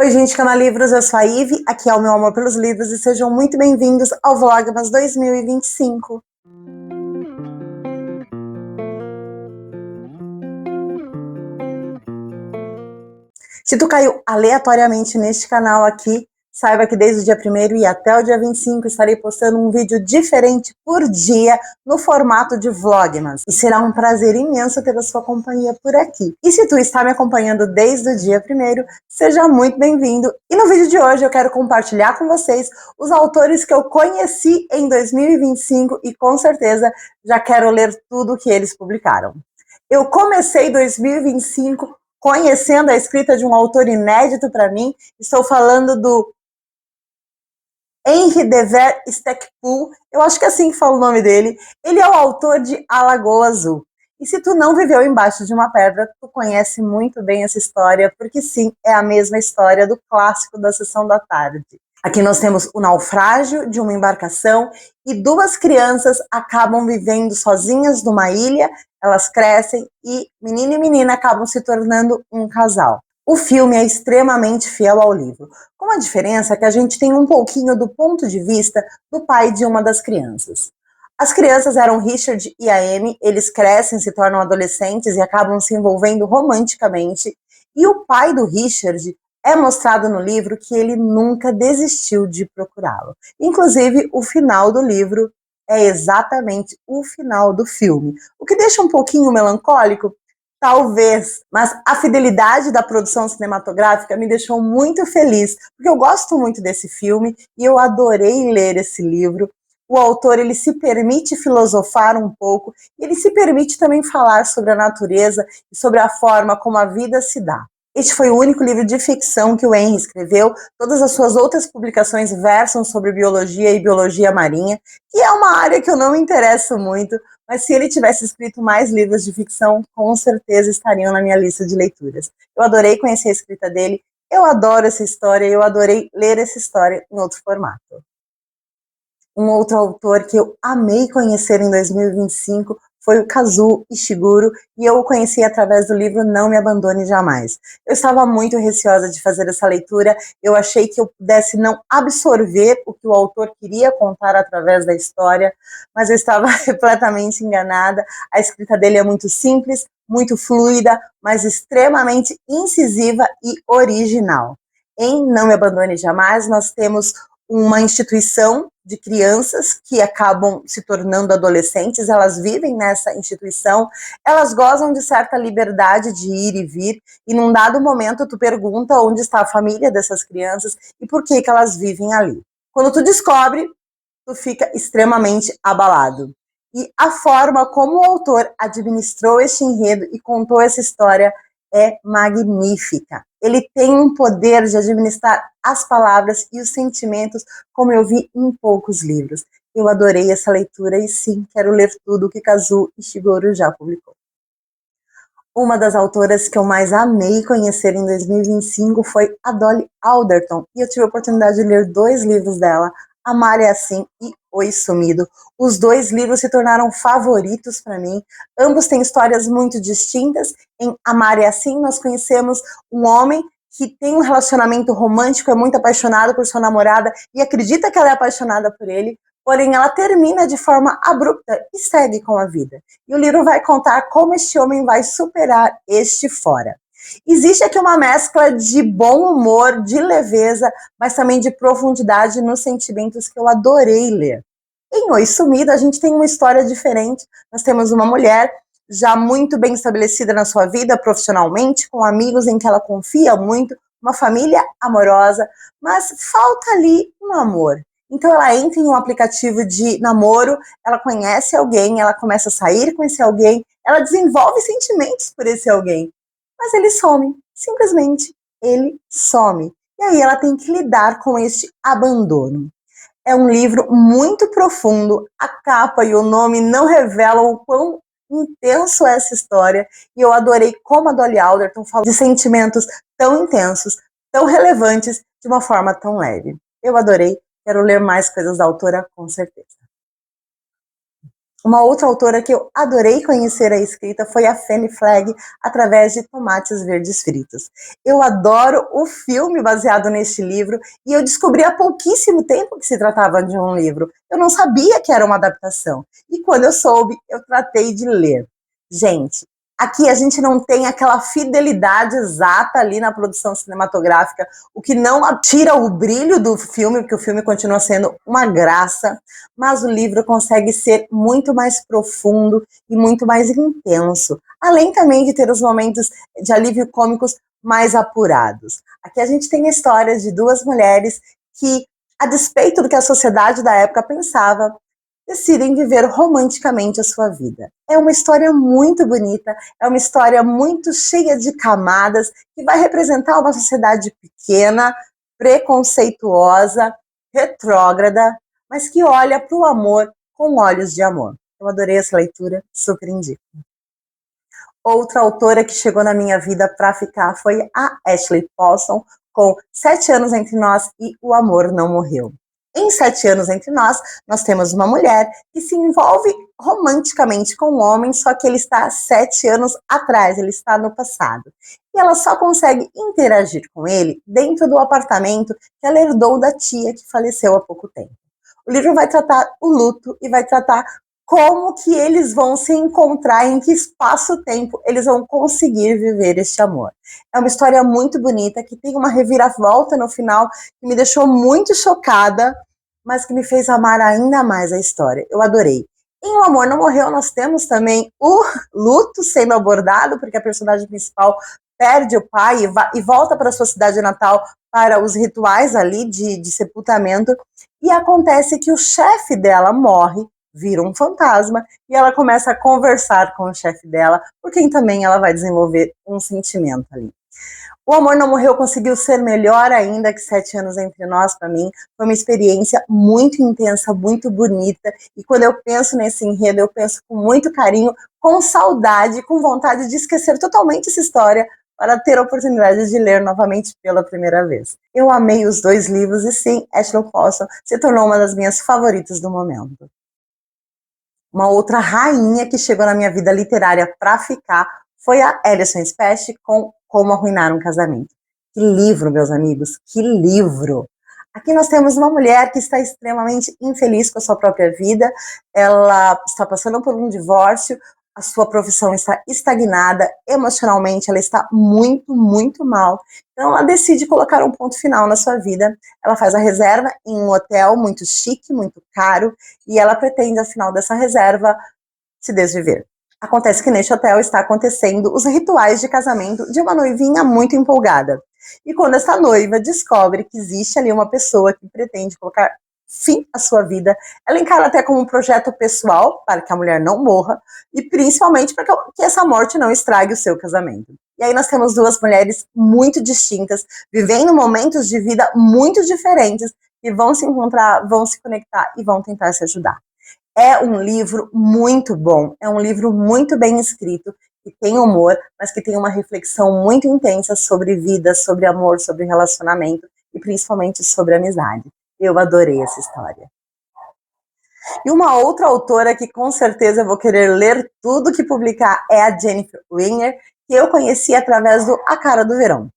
Oi gente, Cana Livros, eu sou a Ive, aqui é o meu amor pelos livros e sejam muito bem-vindos ao Vlogmas 2025. Se tu caiu aleatoriamente neste canal aqui, saiba que desde o dia 1º e até o dia 25 estarei postando um vídeo diferente por dia no formato de Vlogmas. E será um prazer imenso ter a sua companhia por aqui. E se tu está me acompanhando desde o dia 1º, seja muito bem-vindo. E no vídeo de hoje eu quero compartilhar com vocês os autores que eu conheci em 2025 e com certeza já quero ler tudo que eles publicaram. Eu comecei 2025 conhecendo a escrita de um autor inédito para mim. Estou falando do Henri Dever Stecpool, eu acho que é assim que fala o nome dele. Ele é o autor de A Lagoa Azul. E se tu não viveu embaixo de uma pedra, tu conhece muito bem essa história, porque sim, é a mesma história do clássico da Sessão da Tarde. Aqui nós temos o naufrágio de uma embarcação e duas crianças acabam vivendo sozinhas numa ilha, elas crescem e menino e menina acabam se tornando um casal. O filme é extremamente fiel ao livro, com a diferença que a gente tem um pouquinho do ponto de vista do pai de uma das crianças. As crianças eram Richard e a Amy, eles crescem, se tornam adolescentes e acabam se envolvendo romanticamente, e o pai do Richard é mostrado no livro que ele nunca desistiu de procurá-lo. Inclusive, o final do livro é exatamente o final do filme, o que deixa um pouquinho melancólico, talvez, mas a fidelidade da produção cinematográfica me deixou muito feliz, porque eu gosto muito desse filme e eu adorei ler esse livro. O autor, ele se permite filosofar um pouco, e ele se permite também falar sobre a natureza e sobre a forma como a vida se dá. Este foi o único livro de ficção que o Henri escreveu. Todas as suas outras publicações versam sobre biologia e biologia marinha, que é uma área que eu não me interesso muito, mas se ele tivesse escrito mais livros de ficção, com certeza estariam na minha lista de leituras. Eu adorei conhecer a escrita dele, eu adoro essa história, eu adorei ler essa história em outro formato. Um outro autor que eu amei conhecer em 2025 foi o Kazuo Ishiguro, e eu o conheci através do livro Não Me Abandone Jamais. Eu estava muito receosa de fazer essa leitura, eu achei que eu pudesse não absorver o que o autor queria contar através da história, mas eu estava completamente enganada. A escrita dele é muito simples, muito fluida, mas extremamente incisiva e original. Em Não Me Abandone Jamais, nós temos uma instituição de crianças que acabam se tornando adolescentes, elas vivem nessa instituição, elas gozam de certa liberdade de ir e vir, e num dado momento tu pergunta onde está a família dessas crianças e por que elas vivem ali. Quando tu descobre, tu fica extremamente abalado. E a forma como o autor administrou este enredo e contou essa história é magnífica. Ele tem um poder de administrar as palavras e os sentimentos como eu vi em poucos livros. Eu adorei essa leitura e sim, quero ler tudo o que Kazuo Ishiguro já publicou. Uma das autoras que eu mais amei conhecer em 2025 foi a Dolly Alderton, e eu tive a oportunidade de ler 2 livros dela, Amar é Assim e Oi Sumido. Os 2 livros se tornaram favoritos para mim. Ambos têm histórias muito distintas. Em Amar é Assim, nós conhecemos um homem que tem um relacionamento romântico, é muito apaixonado por sua namorada e acredita que ela é apaixonada por ele, porém ela termina de forma abrupta e segue com a vida. E o livro vai contar como este homem vai superar este fora. Existe aqui uma mescla de bom humor, de leveza, mas também de profundidade nos sentimentos que eu adorei ler. Em Oi Sumido, a gente tem uma história diferente. Nós temos uma mulher já muito bem estabelecida na sua vida profissionalmente, com amigos em que ela confia muito, uma família amorosa, mas falta ali um amor. Então ela entra em um aplicativo de namoro, ela conhece alguém, ela começa a sair com esse alguém, ela desenvolve sentimentos por esse alguém, mas ele some, simplesmente ele some. E aí ela tem que lidar com este abandono. É um livro muito profundo, a capa e o nome não revelam o quão intenso é essa história, e eu adorei como a Dolly Alderton fala de sentimentos tão intensos, tão relevantes, de uma forma tão leve. Eu adorei, quero ler mais coisas da autora, com certeza. Uma outra autora que eu adorei conhecer a escrita foi a Fanny Flagg, através de Tomates Verdes Fritos. Eu adoro o filme baseado neste livro e eu descobri há pouquíssimo tempo que se tratava de um livro. Eu não sabia que era uma adaptação. E quando eu soube, eu tratei de ler. Gente, aqui a gente não tem aquela fidelidade exata ali na produção cinematográfica, o que não tira o brilho do filme, porque o filme continua sendo uma graça, mas o livro consegue ser muito mais profundo e muito mais intenso, além também de ter os momentos de alívio cômicos mais apurados. Aqui a gente tem histórias de duas mulheres que, a despeito do que a sociedade da época pensava, decidem viver romanticamente a sua vida. É uma história muito bonita, é uma história muito cheia de camadas, que vai representar uma sociedade pequena, preconceituosa, retrógrada, mas que olha para o amor com olhos de amor. Eu adorei essa leitura, super indico. Outra autora que chegou na minha vida para ficar foi a Ashley Paulson, com 7 anos entre nós e O Amor Não Morreu. Em 7 anos entre nós, nós temos uma mulher que se envolve romanticamente com um homem, só que ele está 7 anos atrás, ele está no passado. E ela só consegue interagir com ele dentro do apartamento que ela herdou da tia que faleceu há pouco tempo. O livro vai tratar o luto e vai tratar como que eles vão se encontrar, em que espaço-tempo eles vão conseguir viver este amor. É uma história muito bonita, que tem uma reviravolta no final, que me deixou muito chocada, mas que me fez amar ainda mais a história. Eu adorei. Em O Amor Não Morreu, nós temos também o luto sendo abordado, porque a personagem principal perde o pai e volta para sua cidade natal para os rituais ali de sepultamento, e acontece que o chefe dela morre, vira um fantasma, e ela começa a conversar com o chefe dela, por quem também ela vai desenvolver um sentimento ali. O Amor Não Morreu conseguiu ser melhor ainda que 7 anos entre nós, para mim. Foi uma experiência muito intensa, muito bonita, e quando eu penso nesse enredo, eu penso com muito carinho, com saudade, com vontade de esquecer totalmente essa história, para ter a oportunidade de ler novamente pela primeira vez. Eu amei os 2 livros, e sim, Ashley Paulson se tornou uma das minhas favoritas do momento. Uma outra rainha que chegou na minha vida literária para ficar foi a Alison Specht, com Como Arruinar um Casamento. Que livro, meus amigos, que livro! Aqui nós temos uma mulher que está extremamente infeliz com a sua própria vida, ela está passando por um divórcio, a sua profissão está estagnada, emocionalmente ela está muito, muito mal. Então ela decide colocar um ponto final na sua vida, ela faz a reserva em um hotel muito chique, muito caro, e ela pretende, ao final dessa reserva, se desviver. Acontece que neste hotel está acontecendo os rituais de casamento de uma noivinha muito empolgada. E quando essa noiva descobre que existe ali uma pessoa que pretende colocar fim à sua vida, ela encara até como um projeto pessoal, para que a mulher não morra, e principalmente para que essa morte não estrague o seu casamento. E aí nós temos 2 mulheres muito distintas, vivendo momentos de vida muito diferentes, que vão se encontrar, vão se conectar e vão tentar se ajudar. É um livro muito bom, é um livro muito bem escrito, que tem humor, mas que tem uma reflexão muito intensa sobre vida, sobre amor, sobre relacionamento e principalmente sobre amizade. Eu adorei essa história. E uma outra autora que com certeza eu vou querer ler tudo que publicar é a Jennifer Weiner, que eu conheci através do A Cara do Verão.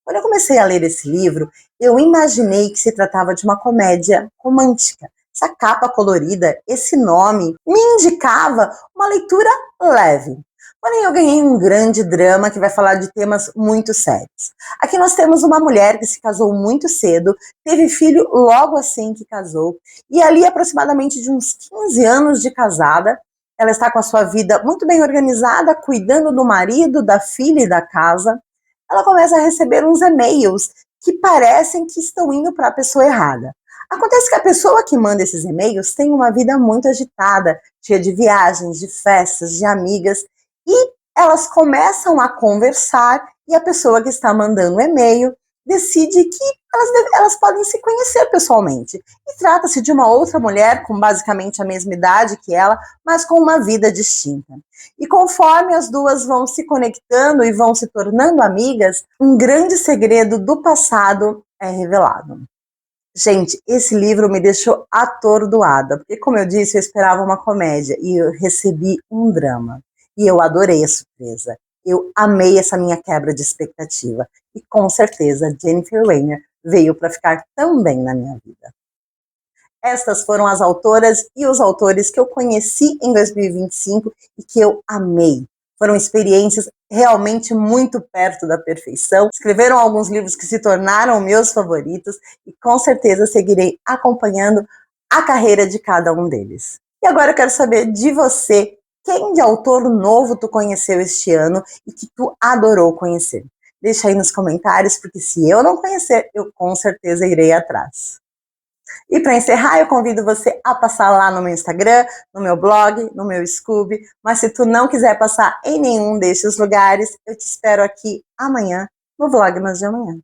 Quando eu comecei a ler esse livro, eu imaginei que se tratava de uma comédia romântica. Essa capa colorida, esse nome, me indicava uma leitura leve. Porém, eu ganhei um grande drama que vai falar de temas muito sérios. Aqui nós temos uma mulher que se casou muito cedo, teve filho logo assim que casou, e ali aproximadamente de uns 15 anos de casada, ela está com a sua vida muito bem organizada, cuidando do marido, da filha e da casa. Ela começa a receber uns e-mails que parecem que estão indo para a pessoa errada. Acontece que a pessoa que manda esses e-mails tem uma vida muito agitada, cheia de viagens, de festas, de amigas, e elas começam a conversar e a pessoa que está mandando o e-mail decide que elas podem se conhecer pessoalmente. E trata-se de uma outra mulher com basicamente a mesma idade que ela, mas com uma vida distinta. E conforme as duas vão se conectando e vão se tornando amigas, um grande segredo do passado é revelado. Gente, esse livro me deixou atordoada, porque como eu disse, eu esperava uma comédia e eu recebi um drama. E eu adorei a surpresa. Eu amei essa minha quebra de expectativa. E com certeza, Jennifer Weiner veio para ficar também na minha vida. Estas foram as autoras e os autores que eu conheci em 2025 e que eu amei. Foram experiências realmente muito perto da perfeição. Escreveram alguns livros que se tornaram meus favoritos e com certeza seguirei acompanhando a carreira de cada um deles. E agora eu quero saber de você, quem de autor novo tu conheceu este ano e que tu adorou conhecer? Deixa aí nos comentários, porque se eu não conhecer, eu com certeza irei atrás. E para encerrar, eu convido você a passar lá no meu Instagram, no meu blog, no meu Scooby. Mas se tu não quiser passar em nenhum desses lugares, eu te espero aqui amanhã no Vlogmas de Amanhã.